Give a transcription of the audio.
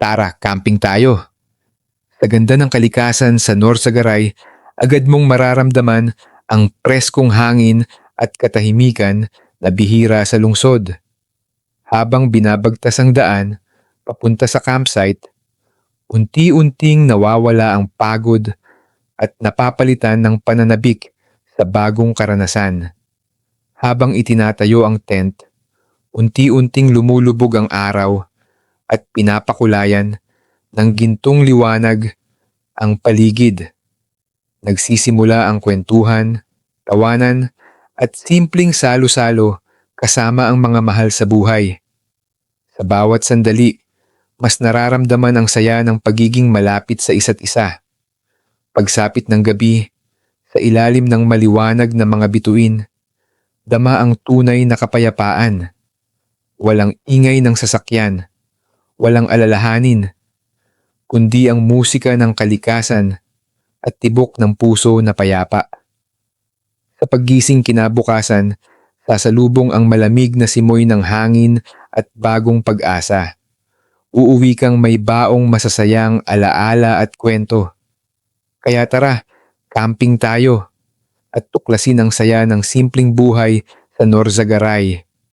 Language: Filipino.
Tara, camping tayo. Sa ganda ng kalikasan sa Norsagaray, agad mong mararamdaman ang preskong hangin at katahimikan na bihira sa lungsod. Habang binabagtas ang daan, papunta sa campsite, unti-unting nawawala ang pagod at napapalitan ng pananabik sa bagong karanasan. Habang itinatayo ang tent, unti-unting lumulubog ang araw at pinapakulayan ng gintong liwanag ang paligid. Nagsisimula ang kwentuhan, tawanan, at simpleng salo-salo kasama ang mga mahal sa buhay. Sa bawat sandali, mas nararamdaman ang saya ng pagiging malapit sa isa't isa. Pagsapit ng gabi, sa ilalim ng maliwanag na mga bituin, dama ang tunay na kapayapaan. Walang ingay ng sasakyan, walang alalahanin, kundi ang musika ng kalikasan at tibok ng puso na payapa. Sa paggising kinabukasan, sasalubong ang malamig na simoy ng hangin at bagong pag-asa. Uuwi kang may baong masasayang alaala at kwento. Kaya tara, camping tayo at tuklasin ang saya ng simpleng buhay sa Norzagaray.